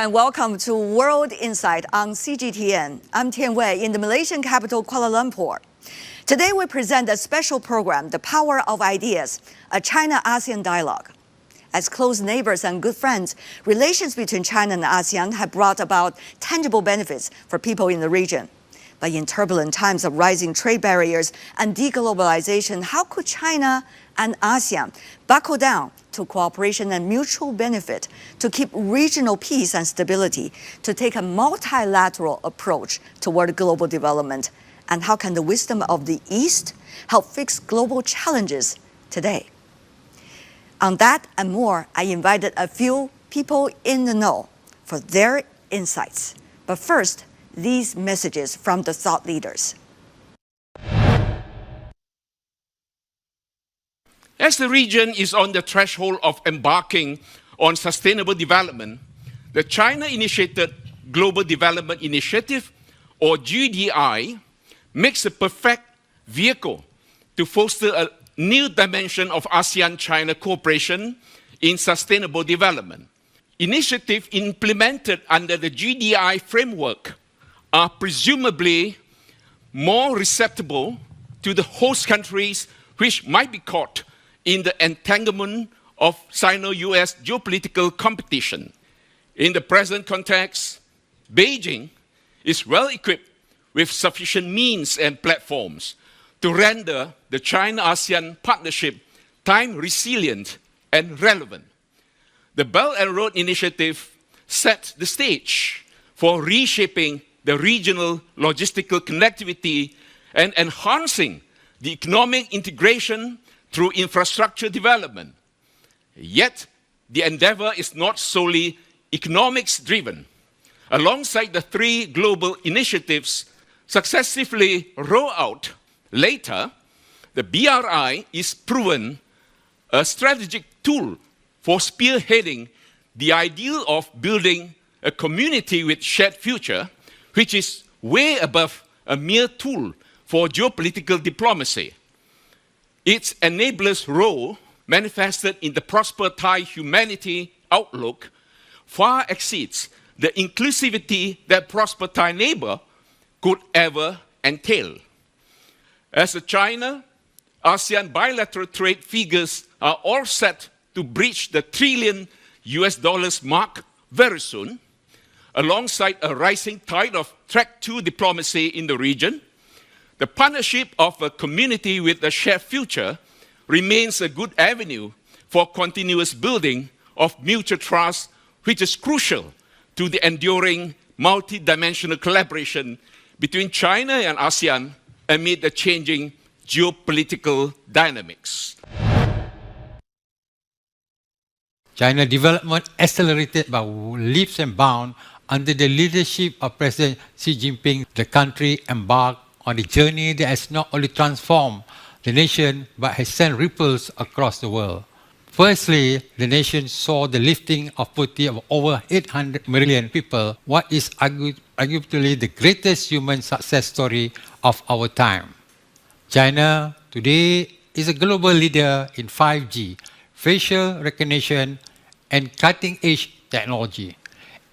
and welcome to World Insight on CGTN. I'm Tian Wei in the Malaysian capital, Kuala Lumpur. Today we present a special program, The Power of Ideas, a China-ASEAN Dialogue. As close neighbors and good friends, relations between China and ASEAN have brought about tangible benefits for people in the region. But in turbulent times of rising trade barriers and deglobalization, how could China and ASEAN buckle down to cooperation and mutual benefit to keep regional peace and stability, to take a multilateral approach toward global development? And how can the wisdom of the East help fix global challenges today? On that and more, I invited a few people in the know for their insights. But first, these messages from the thought leaders. As the region is on the threshold of embarking on sustainable development, the China-initiated Global Development Initiative, or GDI, makes a perfect vehicle to foster a new dimension of ASEAN-China cooperation in sustainable development. Initiatives implemented under the GDI framework are presumably more receptive to the host countries which might be caught in the entanglement of Sino-US geopolitical competition. In the present context, Beijing is well equipped with sufficient means and platforms to render the China-ASEAN partnership time-resilient and relevant. The Belt and Road Initiative set the stage for reshaping the regional logistical connectivity and enhancing the economic integration through infrastructure development. Yet, the endeavor is not solely economics-driven. Alongside the three global initiatives successively rolled out later, the BRI is proven a strategic tool for spearheading the ideal of building a community with shared future, which is way above a mere tool for geopolitical diplomacy. Its enabler's role, manifested in the Prosper Thai Humanity outlook, far exceeds the inclusivity that Prosper Thai neighbor could ever entail. As the China-ASEAN bilateral trade figures are all set to breach the $1 trillion mark very soon, alongside a rising tide of Track 2 diplomacy in the region, the partnership of a community with a shared future remains a good avenue for continuous building of mutual trust, which is crucial to the enduring multi-dimensional collaboration between China and ASEAN amid the changing geopolitical dynamics. China development accelerated by leaps and bounds under the leadership of President Xi Jinping. The country embarked on a journey that has not only transformed the nation but has sent ripples across the world. Firstly, the nation saw the lifting of poverty of over 800 million people, what is arguably the greatest human success story of our time. China today is a global leader in 5G, facial recognition, and cutting-edge technology.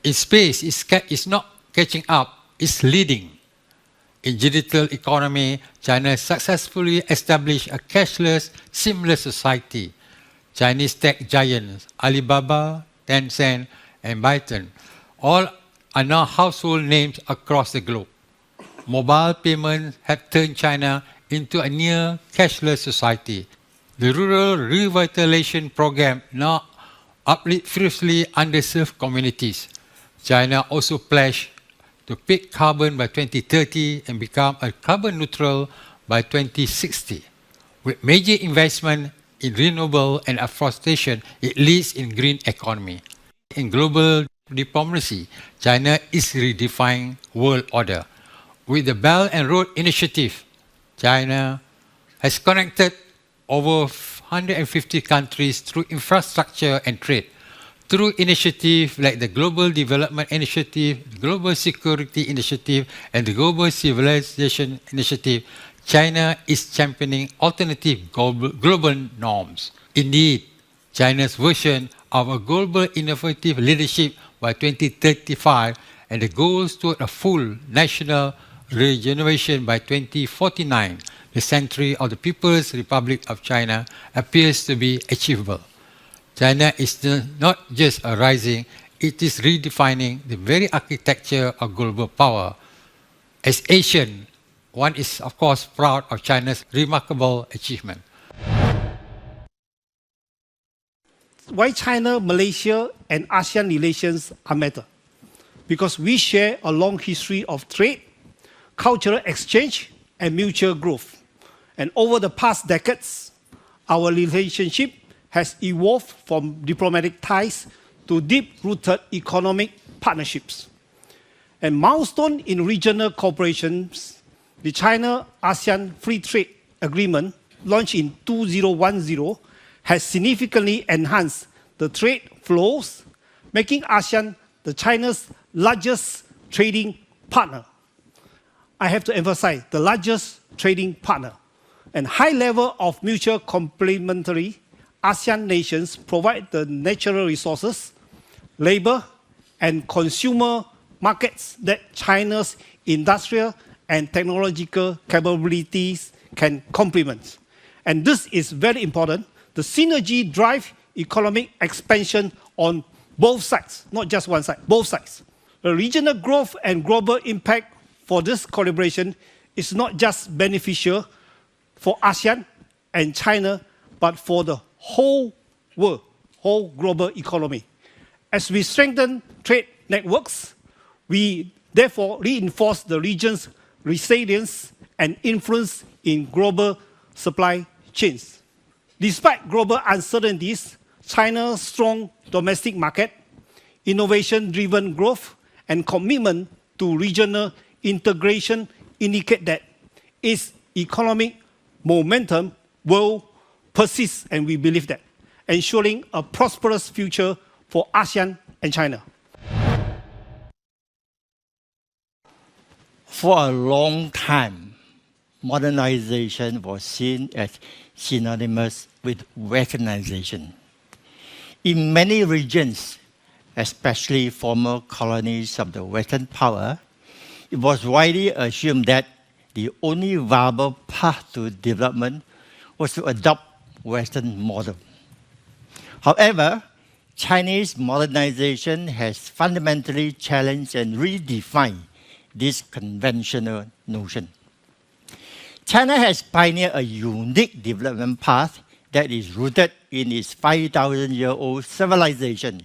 In space, it's not catching up, it's leading. In digital economy, China successfully established a cashless, seamless society. Chinese tech giants Alibaba, Tencent, and Baidu all are now household names across the globe. Mobile payments have turned China into a near cashless society. The Rural Revitalization Program now uplifts fiercely underserved communities. China also pledged to peak carbon by 2030 and become a carbon neutral by 2060. With major investment in renewable and afforestation, it leads in green economy. In global diplomacy, China is redefining world order. With the Belt and Road Initiative, China has connected over 150 countries through infrastructure and trade. Through initiatives like the Global Development Initiative, the Global Security Initiative, and the Global Civilization Initiative, China is championing alternative global norms. Indeed, China's version of a global innovative leadership by 2035 and the goals toward a full national regeneration by 2049, the century of the People's Republic of China, appears to be achievable. China is not just a rising, it is redefining the very architecture of global power. As Asian, one is of course proud of China's remarkable achievement. Why China, Malaysia, and ASEAN relations are matter? Because we share a long history of trade, cultural exchange, and mutual growth. And over the past decades, our relationship has evolved from diplomatic ties to deep-rooted economic partnerships. And milestone in regional cooperations, the China-ASEAN Free Trade Agreement, launched in 2010, has significantly enhanced the trade flows, making ASEAN the China's largest trading partner. I have to emphasize, the largest trading partner. And high level of mutual complementary ASEAN nations provide the natural resources, labor, and consumer markets that China's industrial and technological capabilities can complement. And this is very important. The synergy drive economic expansion on both sides, not just one side, both sides. The regional growth and global impact for this collaboration is not just beneficial for ASEAN and China, but for the whole world, whole global economy. As we strengthen trade networks, we therefore reinforce the region's resilience and influence in global supply chains. Despite global uncertainties, China's strong domestic market, innovation-driven growth, and commitment to regional integration indicate that its economic momentum will persist, and we believe that, ensuring a prosperous future for ASEAN and China. For a long time, modernization was seen as synonymous with Westernization. In many regions, especially former colonies of the Western power, it was widely assumed that the only viable path to development was to adopt Western model. However, Chinese modernization has fundamentally challenged and redefined this conventional notion. China has pioneered a unique development path that is rooted in its 5,000-year-old civilization,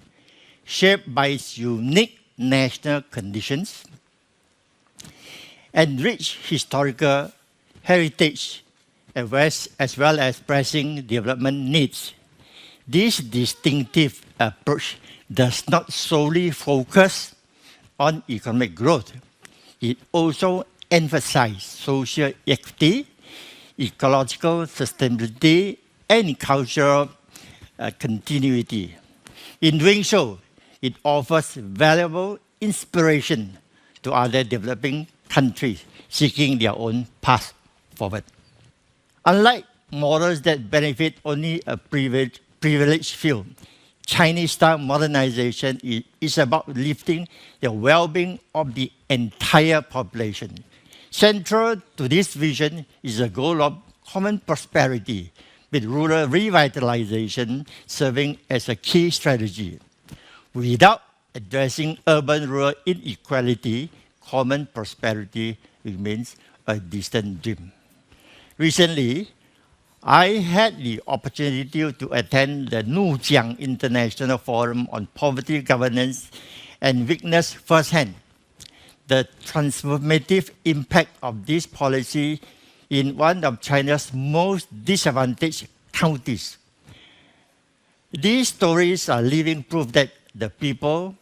shaped by its unique national conditions and rich historical heritage, as well as pressing development needs. This distinctive approach does not solely focus on economic growth. It also emphasizes social equity, ecological sustainability, and cultural continuity. In doing so, it offers valuable inspiration to other developing countries seeking their own path forward. Unlike models that benefit only a privileged few, Chinese-style modernization is about lifting the well-being of the entire population. Central to this vision is the goal of common prosperity, with rural revitalization serving as a key strategy. Without addressing urban-rural inequality, common prosperity remains a distant dream. Recently, I had the opportunity to attend the Nujiang International Forum on Poverty Governance and witness firsthand the transformative impact of this policy in one of China's most disadvantaged counties. These stories are living proof that the people,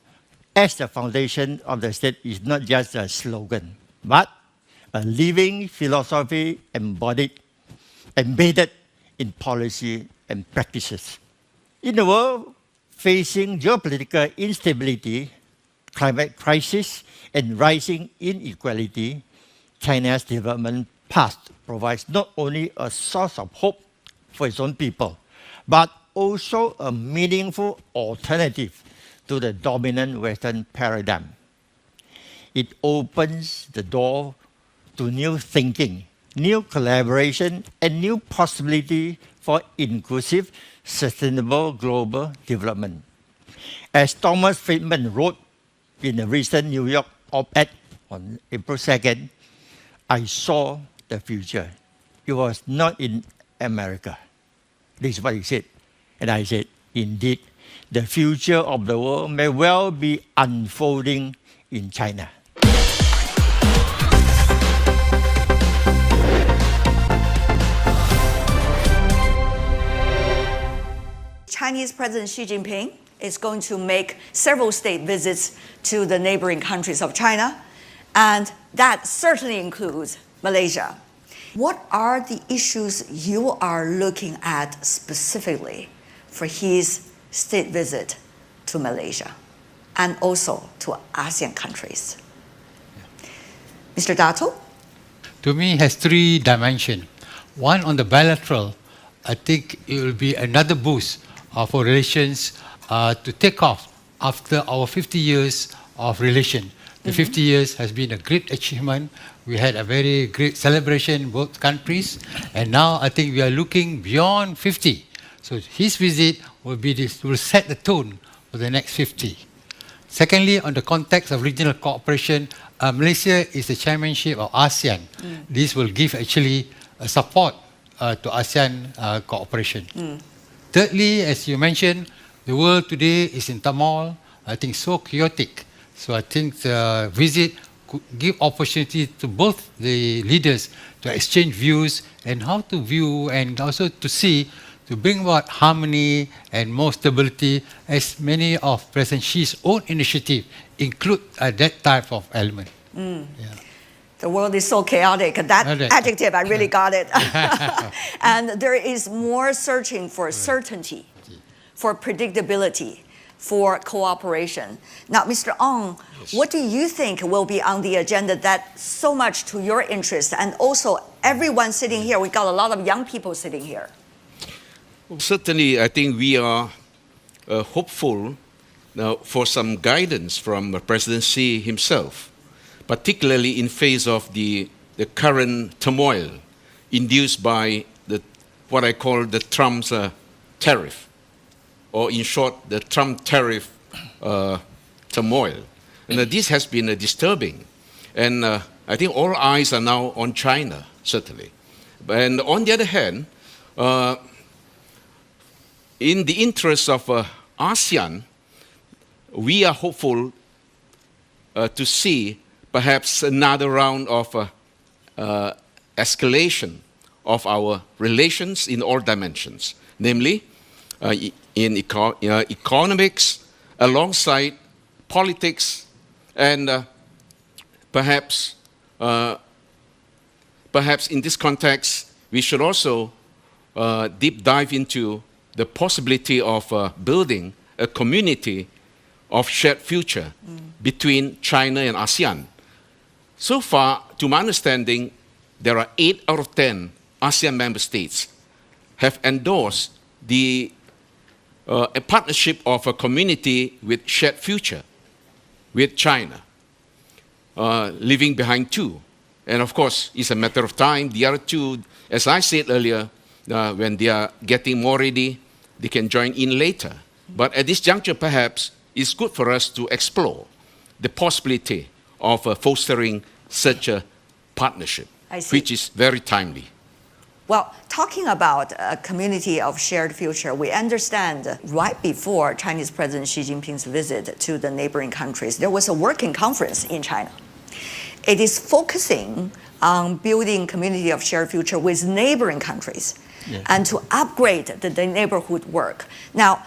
as the foundation of the state, is not just a slogan, but a living philosophy embedded in policy and practices. In a world facing geopolitical instability, climate crisis, and rising inequality, China's development path provides not only a source of hope for its own people, but also a meaningful alternative to the dominant Western paradigm. It opens the door to new thinking, new collaboration, and new possibility for inclusive, sustainable global development. As Thomas Friedman wrote in a recent New York op-ed on April 2nd, I saw the future. It was not in America. This is what he said. And I said, indeed, the future of the world may well be unfolding in China. Chinese President Xi Jinping is going to make several state visits to the neighboring countries of China, and that certainly includes Malaysia. What are the issues you are looking at specifically for his state visit to Malaysia and also to ASEAN countries? Mr. Dato? To me, it has three dimensions. One, on the bilateral, I think it will be another boost for relations to take off after our 50 years of relation. The 50 years has been a great achievement. We had a very great celebration in both countries, and now I think we are looking beyond 50. So his visit will set the tone for the next 50. Secondly, on the context of regional cooperation, Malaysia is the chairmanship of ASEAN. This will give actually support to ASEAN cooperation. Thirdly, as you mentioned, the world today is in turmoil, I think so chaotic. So I think the visit could give opportunity to both the leaders to exchange views and how to view and also to see, to bring about harmony and more stability, as many of President Xi's own initiative include that type of element. Yeah. The world is so chaotic. That adjective, I really got it. And there is more searching for certainty, for predictability, for cooperation. Now, Mr. Ong, what do you think will be on the agenda that's so much to your interest? And also, everyone sitting here, we got a lot of young people sitting here. Certainly, I think we are hopeful now for some guidance from President Xi himself, particularly in face of the current turmoil induced by what I call the Trump's tariff, or in short, the Trump tariff turmoil. And this has been disturbing. And I think all eyes are now on China, certainly. And on the other hand, in the interest of ASEAN, we are hopeful to see perhaps another round of escalation of our relations in all dimensions, namely in economics, alongside politics, and perhaps in this context, we should also deep dive into the possibility of building a community of shared future between China and ASEAN. So far, to my understanding, there are 8 out of 10 ASEAN member states have endorsed a partnership of a community with shared future with China, leaving behind 2. And of course, it's a matter of time. The other 2, as I said earlier, when they are getting more ready, they can join in later. But at this juncture, perhaps, it's good for us to explore the possibility of fostering such a partnership, which is very timely. Well, talking about a community of shared future, we understand right before Chinese President Xi Jinping's visit to the neighboring countries, there was a working conference in China. It is focusing on building community of shared future with neighboring countries and to upgrade the neighborhood work. Now,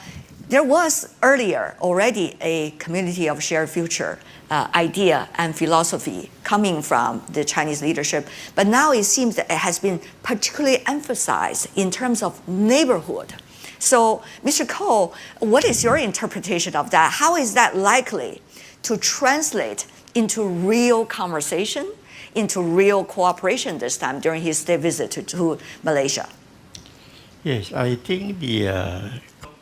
there was earlier already a community of shared future idea and philosophy coming from the Chinese leadership, but now it seems that it has been particularly emphasized in terms of neighborhood. So, Mr. Koh, what is your interpretation of that? How is that likely to translate into real conversation, into real cooperation this time during his state visit to Malaysia? Yes, I think the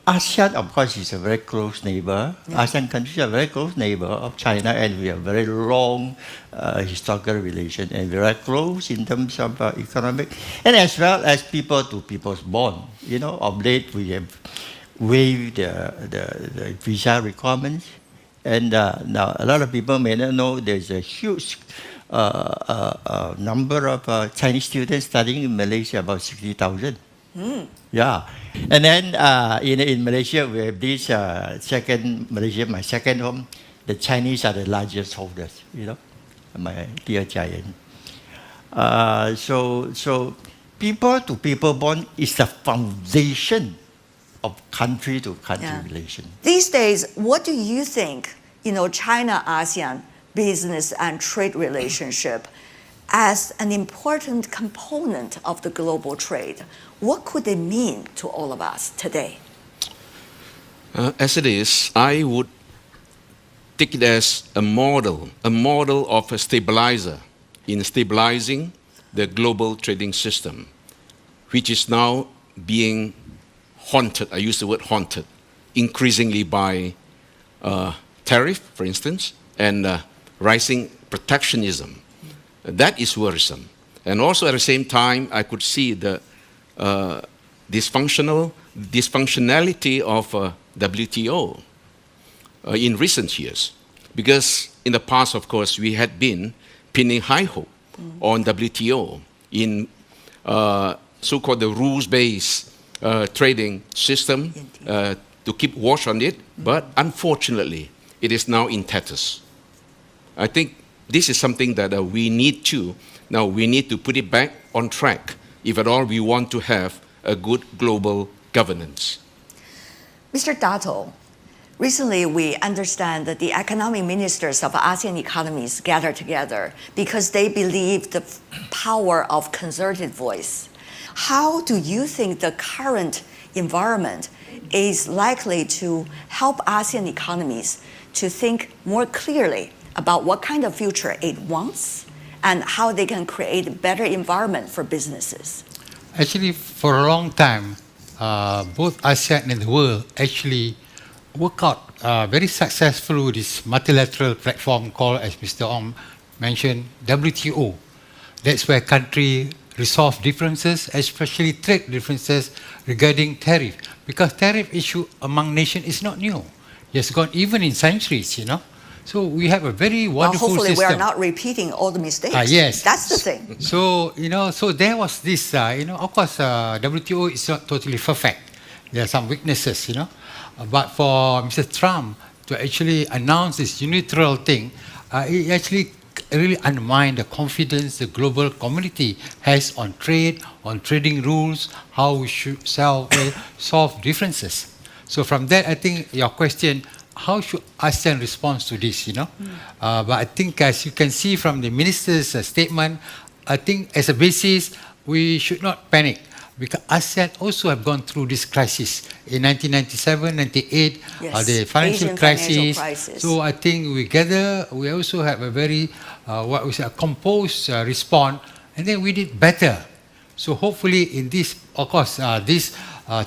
ASEAN, of course, is a very close neighbor. ASEAN countries are very close neighbor of China, and we have very long historical relation, and very close in terms of economic, and as well as people-to-people's bond. You know, of late we have waived the visa requirements, and now a lot of people may not know there's a huge number of Chinese students studying in Malaysia, about 60,000. Yeah, and then in Malaysia we have this second Malaysia, my second home. The Chinese are the largest holders, you know, my dear giant. So people-to-people bond is the foundation of country-to-country relation. These days, what do you think, China-ASEAN business and trade relationship as an important component of the global trade? What could it mean to all of us today? As it is, I would take it as a model of a stabilizer in stabilizing the global trading system, which is now being haunted, I use the word haunted, increasingly by tariff, for instance, and rising protectionism. That is worrisome. And also at the same time, I could see the dysfunctionality of WTO in recent years. Because in the past, of course, we had been pinning high hope on WTO in so-called the rules-based trading system to keep watch on it. But unfortunately, it is now in tatters. I think this is something that we need to put it back on track if at all we want to have a good global governance. Mr. Dato, recently we understand that the economic ministers of ASEAN economies gathered together because they believe the power of concerted voice. How do you think the current environment is likely to help ASEAN economies to think more clearly about what kind of future it wants and how they can create a better environment for businesses? Actually, for a long time, both ASEAN and the world actually work out very successful with this multilateral platform called, as Mr. Ong mentioned, WTO. That's where countries resolve differences, especially trade differences regarding tariff. Because tariff issue among nations is not new. It's gone even in centuries, So we have a very wonderful hopefully system. we are not repeating all the mistakes. Yes. That's the thing. So, so there was this, of course, WTO is not totally perfect. There are some weaknesses, But for Mr. Trump to actually announce this unilateral thing, it actually really undermined the confidence the global community has on trade, on trading rules, how we should solve differences. So from that, I think your question, how should ASEAN respond to this, But I think as you can see from the minister's statement, I think as a basis, we should not panic because ASEAN also have gone through this crisis in 1997, 98, the financial crisis. So I think we also have a very, a composed response, and then we did better. So hopefully in this, of course, this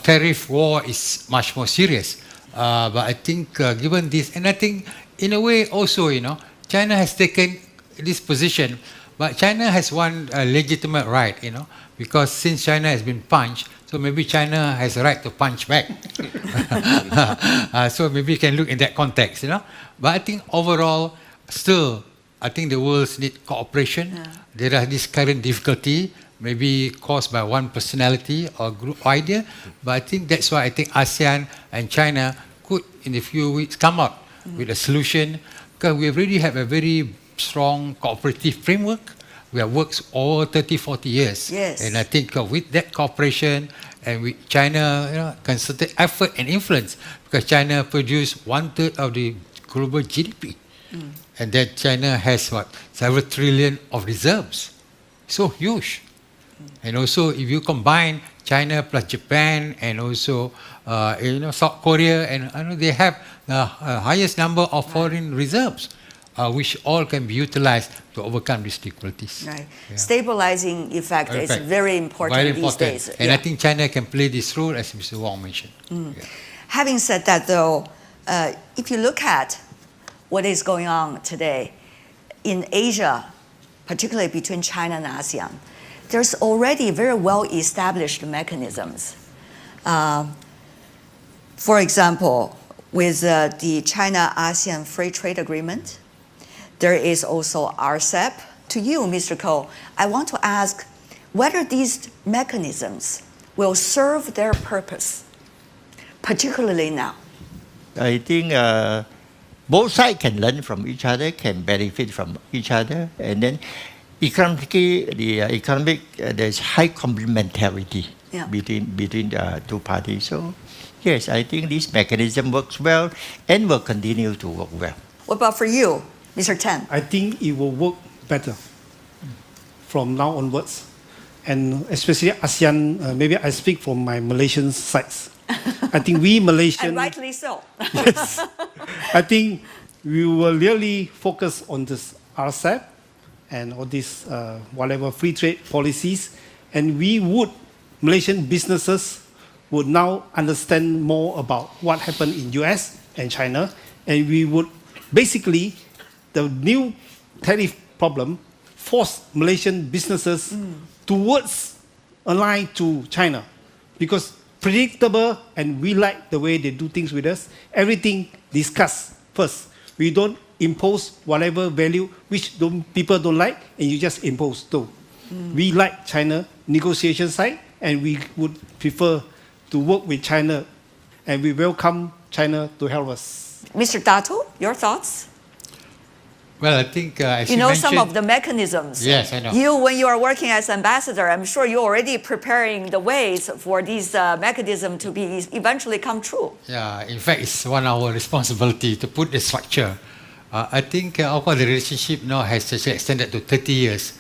tariff war is much more serious. But I think given this, and I think in a way also, China has taken this position, but China has one legitimate right, because since China has been punched, so maybe China has a right to punch back. So maybe you can look in that context, But I think overall, still, I think the world needs cooperation. Yeah. There are this current difficulty, maybe caused by one personality or group idea, but I think that's why I think ASEAN and China could, in a few weeks, come up with a solution, because we already have a very strong cooperative framework. We have worked over 30, 40 years. Yes. And I think with that cooperation and with China, concerted effort and influence, because China produced 1/3 of the global GDP. And that China has several trillion of reserves. So huge. And also if you combine China plus Japan and also South Korea, and they have the highest number of foreign reserves, which all can be utilized to overcome these difficulties. Right. Yeah. Stabilizing effect is very important these days. And I think China can play this role, as Mr. Wong mentioned. Yeah. Having said that, though, if you look at what is going on today in Asia, particularly between China and ASEAN, there's already very well-established mechanisms. For example, with the China-ASEAN Free Trade Agreement, there is also RCEP. To you, Mr. Koh, I want to ask whether these mechanisms will serve their purpose, particularly now. I think both sides can learn from each other, can benefit from each other, and then economically, there's high complementarity between the two parties. So, yes, I think this mechanism works well and will continue to work well. What about for you, Mr. Tan? I think it will work better from now onwards. And especially ASEAN, maybe I speak from my Malaysian sides. I think we Malaysian... And rightly so. Yes. I think we will really focus on this RCEP and all these whatever free trade policies. And Malaysian businesses would now understand more about what happened in US and China. And we would basically, the new tariff problem force Malaysian businesses towards align to China, because predictable and we like the way they do things with us. Everything discussed first. We don't impose whatever value which people don't like, and you just impose too. We like China negotiation side, and we would prefer to work with China, and we welcome China to help us. Mr. Dato, your thoughts? Well, I think as you know mentioned, some of the mechanisms. Yes, I know. When you are working as ambassador, I'm sure you're already preparing the ways for these mechanisms to be eventually come true. Yeah, in fact, it's one of our responsibility to put the structure. I think of course the relationship now has actually extended to 30 years.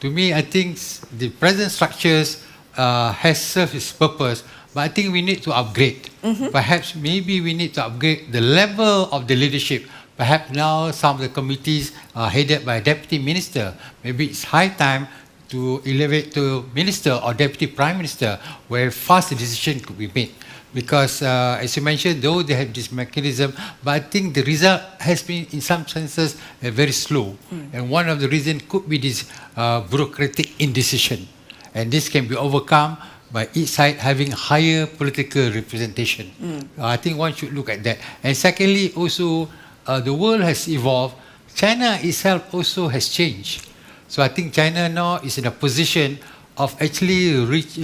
To me, I think the present structures has served its purpose, but I think we need to upgrade. Perhaps maybe we need to upgrade the level of the leadership. Perhaps now some of the committees are headed by a deputy minister. Maybe it's high time to elevate to minister or deputy prime minister, where fast decision could be made. Because as you mentioned, though they have this mechanism, but I think the result has been in some senses very slow. And one of the reasons could be this bureaucratic indecision. And this can be overcome by each side having higher political representation. I think one should look at that. And secondly, also, the world has evolved. China itself also has changed. So I think China now is in a position of actually reach,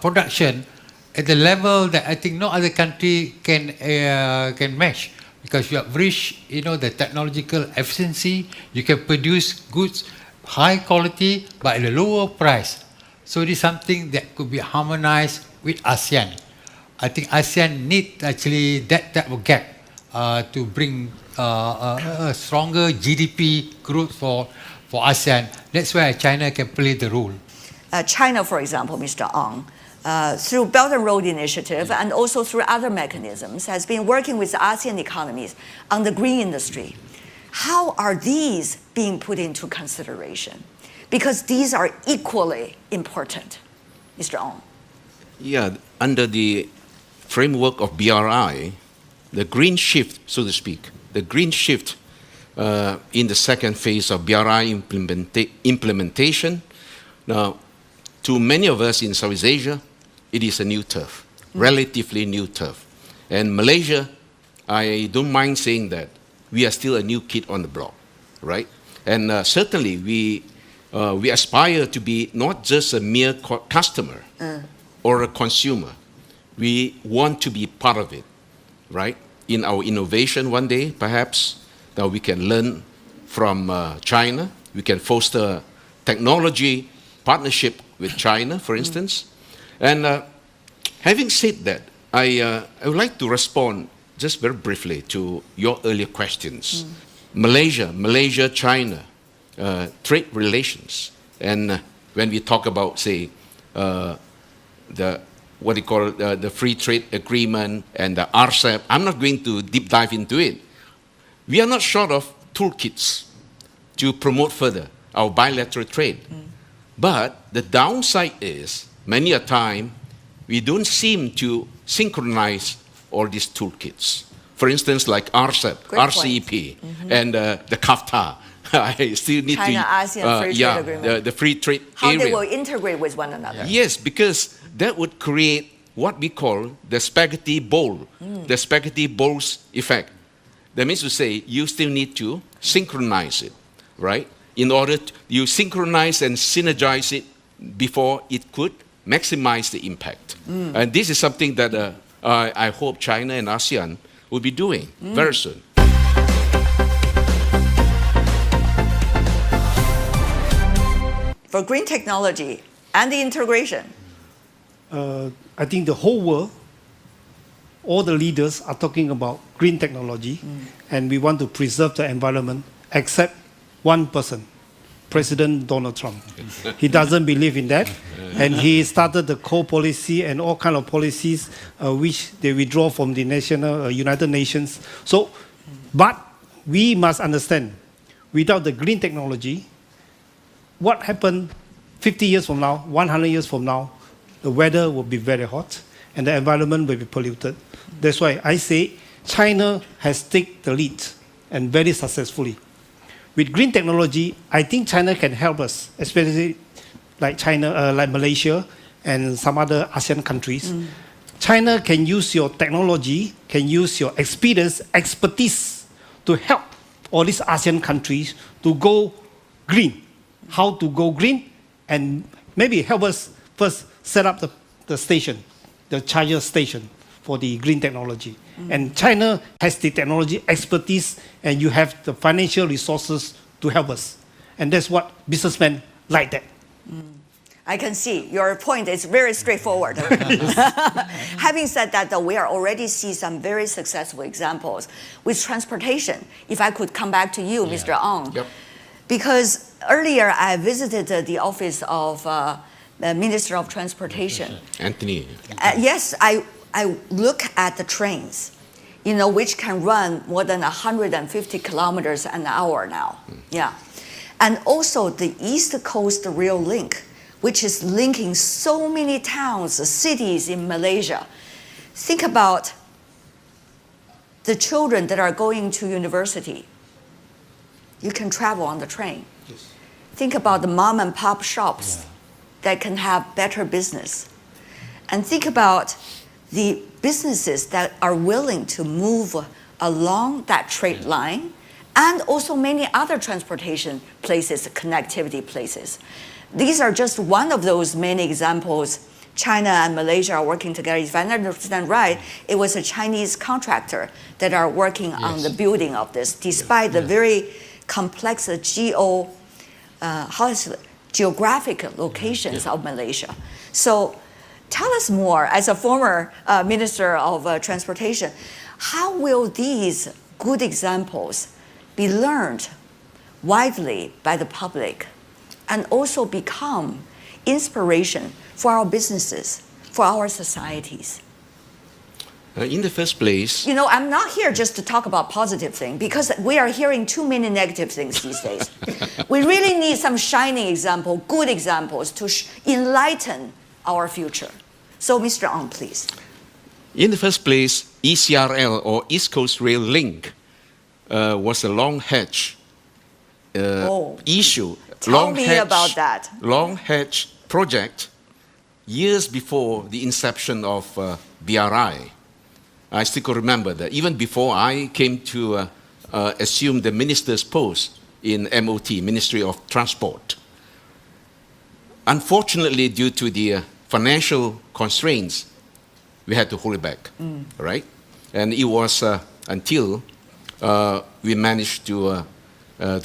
production at the level that I think no other country can match, because you have reached, the technological efficiency. You can produce goods, high quality, but at a lower price. So it is something that could be harmonized with ASEAN. I think ASEAN needs actually that type of gap to bring a stronger GDP growth for ASEAN. That's where China can play the role. China, for example, Mr. Ong, through Belt and Road Initiative and also through other mechanisms, has been working with ASEAN economies on the green industry. How are these being put into consideration? Because these are equally important. Mr. Ong. Yeah, under the framework of BRI, the green shift, so to speak, the green shift in the second phase of BRI implementation. Now, to many of us in Southeast Asia, it is a new turf, relatively new turf. And Malaysia, I don't mind saying that we are still a new kid on the block, right? And certainly we aspire to be not just a mere customer or a consumer. We want to be part of it, right? In our innovation one day, perhaps, that we can learn from China. We can foster technology partnership with China, for instance. And having said that, I would like to respond just very briefly to your earlier questions. Malaysia-China trade relations. And when we talk about, say, the free trade agreement and the RCEP, I'm not going to deep dive into it. We are not short of toolkits to promote further our bilateral trade. But the downside is, many a time, we don't seem to synchronize all these toolkits. For instance, like RCEP, Great point. RCEP, and the CAFTA. I still need China-ASEAN Free Trade Agreement. The free trade How area. they will integrate with one another. Yes, because that would create what we call the spaghetti bowl, the spaghetti bowls effect. That means to say you still need to synchronize it, right? In order to, you synchronize and synergize it before it could maximize the impact. And this is something that I hope China and ASEAN will be doing very soon. For green technology and the integration. I think the whole world, all the leaders are talking about green technology, and we want to preserve the environment, except one person, President Donald Trump. He doesn't believe in that, and he started the coal policy and all kind of policies which they withdraw from the national United Nations. So, but we must understand, without the green technology, what happened 50 years from now, 100 years from now, the weather will be very hot and the environment will be polluted. That's why I say China has taken the lead and very successfully. With green technology, I think China can help us, especially like China, like Malaysia and some other ASEAN countries. China can use your technology, can use your experience, expertise to help all these ASEAN countries to go green. How to go green, and maybe help us first set up the station, the charger station for the green technology. And China has the technology expertise, and you have the financial resources to help us. And that's what businessmen like that. I can see your point is very straightforward. Having said that, though, we are already see some very successful examples with transportation. If I could come back to you, Mr. Ong. Yep. Because earlier I visited the office of the Minister of Transportation. Anthony. Yes, I look at the trains, which can run more than 150 kilometers an hour now. Yeah. And also the East Coast Rail Link, which is linking so many towns, cities in Malaysia. Think about the children that are going to university. You can travel on the train. Yes. Think about the mom and pop shops that can have better business. And think about the businesses that are willing to move along that trade line, and also many other transportation places, connectivity places. These are just one of those many examples. China and Malaysia are working together. If I understand right, it was a Chinese contractor that are working on the building of this, despite the very complex geographic locations of Malaysia. So tell us more, as a former Minister of Transportation, how will these good examples be learned widely by the public and also become inspiration for our businesses, for our societies? In the first place, I'm not here just to talk about positive things, because we are hearing too many negative things these days. We really need some shining example, good examples to enlighten our future. So, Mr. Ong, please. in the first place, ECRL, or East Coast Rail Link, was a long-hedge issue. Tell me about that. Long-hedge project years before the inception of BRI. I still can remember that. Even before I came to assume the minister's post in MOT, Ministry of Transport. Unfortunately, due to the financial constraints, we had to hold it back, right? And it was until we managed to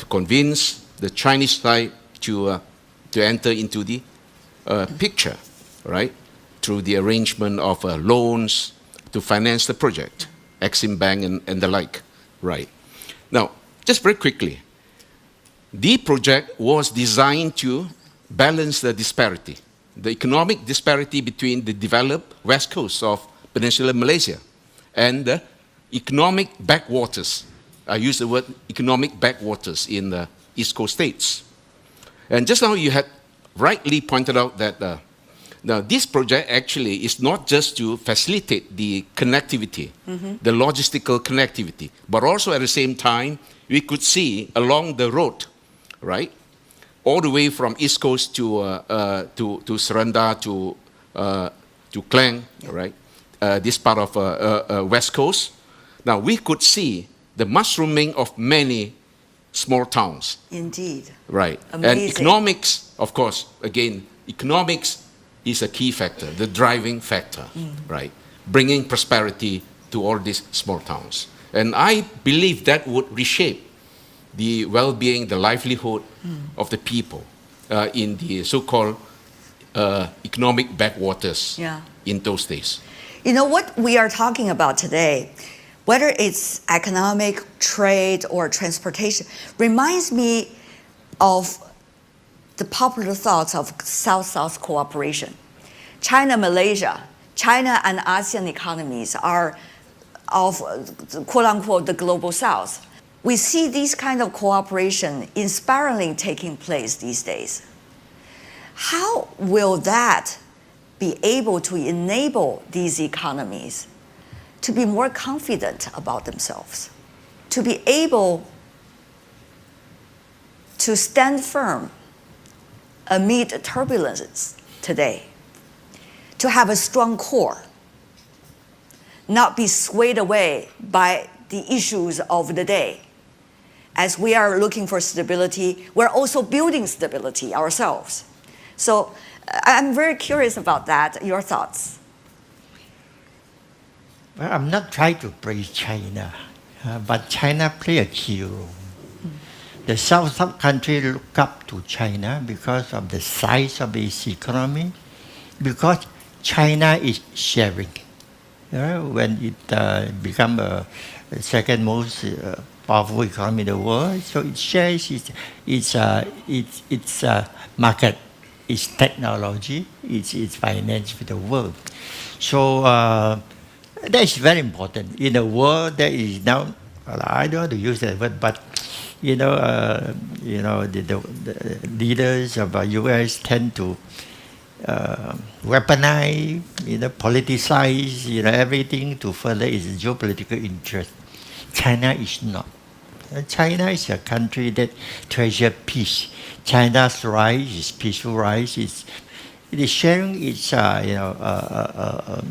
convince the Chinese side to enter into the picture, right? Through the arrangement of loans to finance the project, Exim Bank and the like, right? Now, just very quickly, the project was designed to balance the disparity, the economic disparity between the developed west coast of Peninsular Malaysia and the economic backwaters. I use the word economic backwaters in the East Coast states. And just now you had rightly pointed out that Now, this project actually is not just to facilitate the connectivity, the logistical connectivity, but also at the same time, we could see along the road, right, all the way from East Coast to Serenda to Klang, right, this part of West Coast. Now, we could see the mushrooming of many small towns. Indeed. Right. Amazing. And economics, of course, again, economics is a key factor, the driving factor, right? Bringing prosperity to all these small towns. And I believe that would reshape the well-being, the livelihood of the people in the so-called economic backwaters in those days. You know, what we are talking about today, whether it's economic, trade, or transportation, reminds me of the popular thoughts of South-South cooperation. China, Malaysia, China and ASEAN economies are of, quote-unquote, the global South. We see these kind of cooperation inspiringly taking place these days. How will that be able to enable these economies to be more confident about themselves, to be able to stand firm amid turbulences today, to have a strong core, not be swayed away by the issues of the day? As we are looking for stability, we're also building stability ourselves. So I'm very curious about that, your thoughts. Well, I'm not trying to praise China, but China play a key role. The South countries look up to China because of the size of its economy, because China is sharing. When it becomes the second most powerful economy in the world, so it shares its market, its technology, its finance with the world. So that is very important. In a world that is now, I don't want to use that word, but the leaders of the U.S. tend to weaponize, politicize, everything to further its geopolitical interest. China is not. China is a country that treasures peace. China's rise is peaceful rise. It is sharing its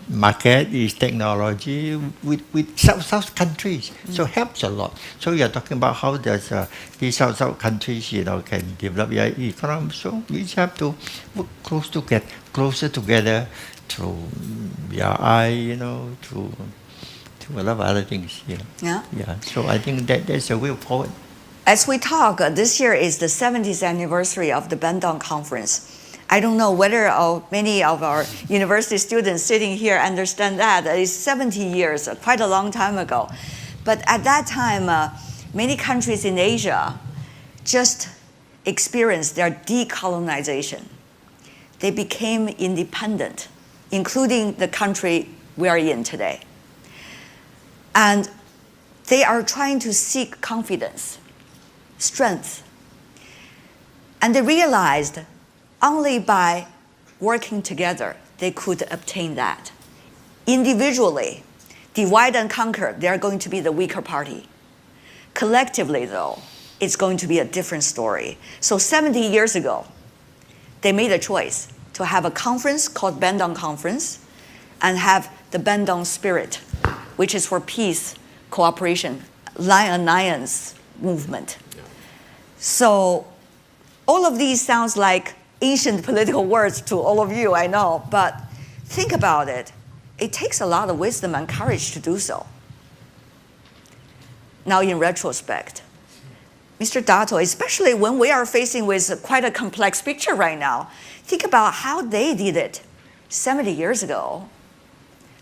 market, its technology with South countries. So it helps a lot. So you are talking about how does these South countries can develop their economy. So we have to work closer together through BRI, to a lot of other things. Yeah. So I think that's a way forward. As we talk, this year is the 70th anniversary of the Bandung Conference. I don't know whether many of our university students sitting here understand that. It's 70 years, quite a long time ago. But at that time, many countries in Asia just experienced their decolonization. They became independent, including the country we are in today. And they are trying to seek confidence, strength. And they realized only by working together they could obtain that. Individually, divide and conquer, they are going to be the weaker party. Collectively, though, it's going to be a different story. So 70 years ago, they made a choice to have a conference called Bandung Conference and have the Bandung spirit, which is for peace, cooperation, alliance movement. So all of these sounds like ancient political words to all of you, I know, but think about it. It takes a lot of wisdom and courage to do so. Now, in retrospect, Mr. Dato, especially when we are facing with quite a complex picture right now, think about how they did it 70 years ago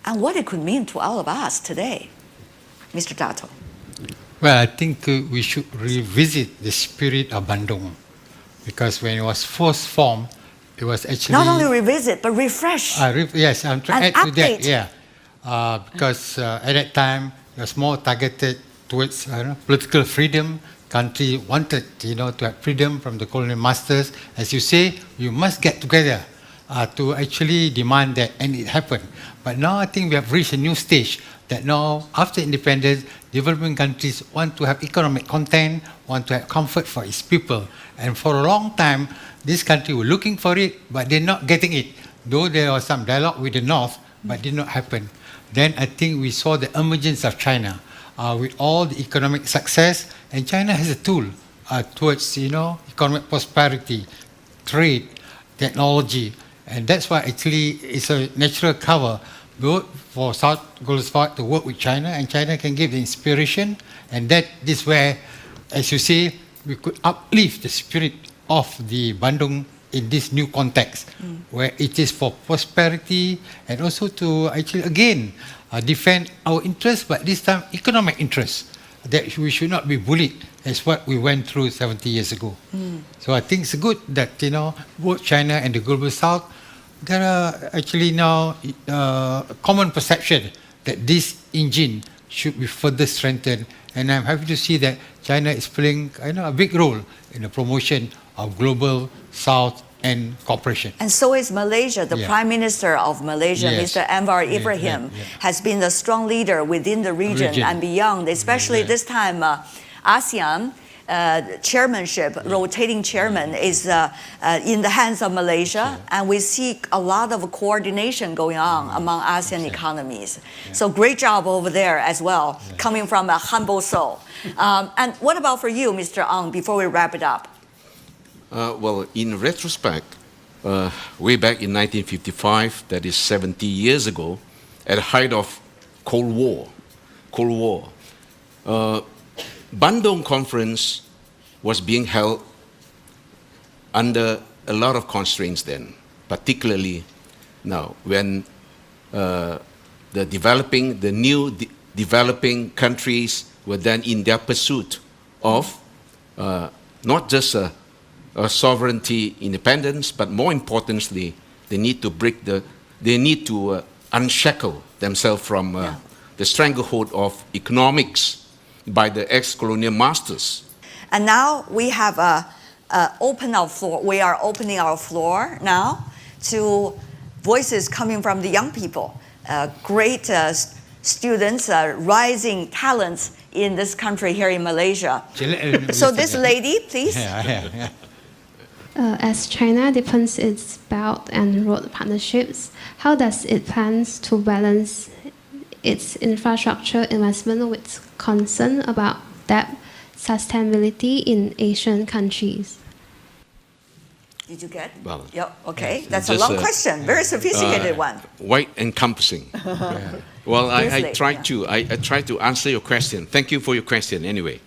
and what it could mean to all of us today. Mr. Dato. Well, I think we should revisit the spirit of Bandung, because when it was first formed, it was actually... Not only revisit, but refresh. Yes, I'm trying to add to that. Update. Yeah, because at that time, it was more targeted towards political freedom. Country wanted, to have freedom from the colonial masters. As you say, you must get together. to actually demand that, and it happened. But now I think we have reached a new stage that now, after independence, developing countries want to have economic content, want to have comfort for its people. And for a long time, this country were looking for it, but they're not getting it. Though there was some dialogue with the North, but did not happen. Then I think we saw the emergence of China with all the economic success, and China has a tool towards economic prosperity, trade, technology, and that's why actually it's a natural cover both for South Global South to work with China, and China can give the inspiration, and that is where, as you say, we could uplift the spirit of the Bandung in this new context, where it is for prosperity and also to actually again defend our interests, but this time economic interests, that we should not be bullied as what we went through 70 years ago. So I think it's good that both China and the Global South, there are actually now common perception that this engine should be further strengthened, and I'm happy to see that China is playing a big role in the promotion of Global South and cooperation. And so is Malaysia. The Yeah. Prime Minister of Malaysia, Yes. Mr. Anwar Yeah, Ibrahim, yeah. has been a strong leader within the region and beyond, especially this time ASEAN chairmanship, rotating chairman is in the hands of Malaysia, and we see a lot of coordination going on among ASEAN economies. So great job over there as well, coming from a humble soul. And what about for you, Mr. Ong, before we wrap it up? Well, in retrospect, way back in 1955, that is 70 years ago, at the height of Cold War, Bandung Conference was being held under a lot of constraints then, particularly now when the new developing countries were then in their pursuit of not just a sovereignty, independence, but more importantly, they need to unshackle themselves from the stranglehold of economics by the ex-colonial masters. And now we have opened our floor. We are opening our floor now to voices coming from the young people, great students, rising talents in this country here in Malaysia. So this lady, please. As China deepens its Belt and Road partnerships, how does it plan to balance its infrastructure investment with concern about debt sustainability in Asian countries? Did you get? Well, yep. Okay, that's just a long question, very sophisticated one. Quite encompassing. Well, I tried to answer your question. Thank you for your question anyway.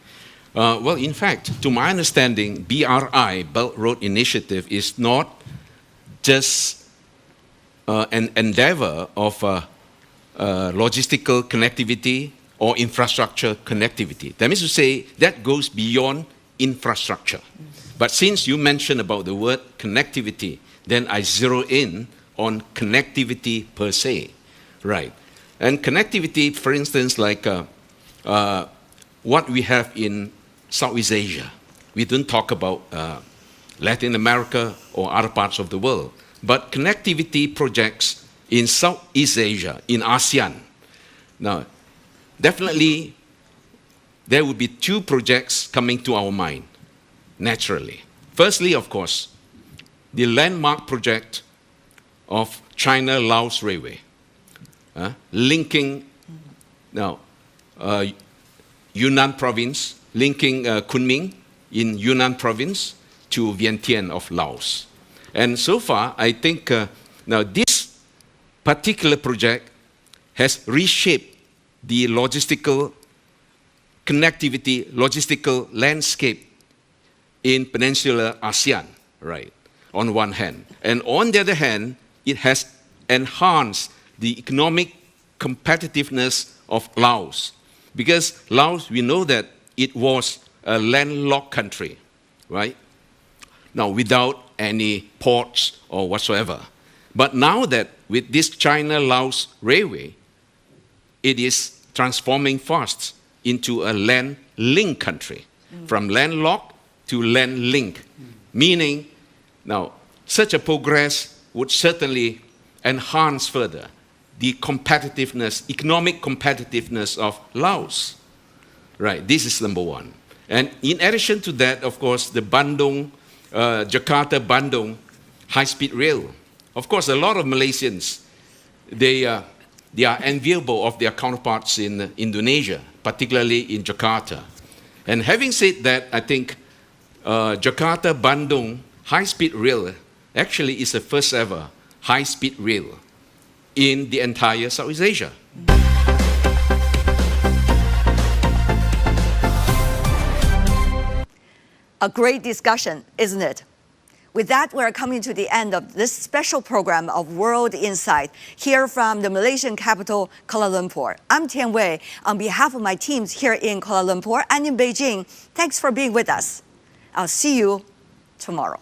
Well, in fact, to my understanding, BRI, Belt Road Initiative, is not just an endeavor of logistical connectivity or infrastructure connectivity. That means to say that goes beyond infrastructure. But since you mentioned about the word connectivity, then I zero in on connectivity per se, right? And connectivity, for instance, like what we have in Southeast Asia. We don't talk about Latin America or other parts of the world, but connectivity projects in Southeast Asia, in ASEAN. Now, definitely, there would be two projects coming to our mind, naturally. Firstly, of course, the landmark project of China-Laos Railway, linking now Yunnan province, linking Kunming in Yunnan province to Vientiane of Laos. And so far, I think now this particular project has reshaped the logistical connectivity, logistical landscape in peninsular ASEAN, right, on one hand. And on the other hand, it has enhanced the economic competitiveness of Laos. Because Laos, we know that it was a landlocked country, right? Now, without any ports or whatsoever. But now that with this China-Laos railway, it is transforming fast into a land-linked country, from landlocked to land-linked, meaning now such a progress would certainly enhance further the competitiveness, economic competitiveness of Laos. Right, this is number one. And in addition to that, of course, the Jakarta-Bandung high-speed rail. Of course, a lot of Malaysians, they are enviable of their counterparts in Indonesia, particularly in Jakarta. And having said that, I think Jakarta-Bandung high-speed rail actually is the first ever high-speed rail in the entire Southeast Asia. A great discussion, isn't it? With that, we're coming to the end of this special program of World Insight here from the Malaysian capital, Kuala Lumpur. I'm Tian Wei. On behalf of my teams here in Kuala Lumpur and in Beijing, thanks for being with us. I'll see you tomorrow.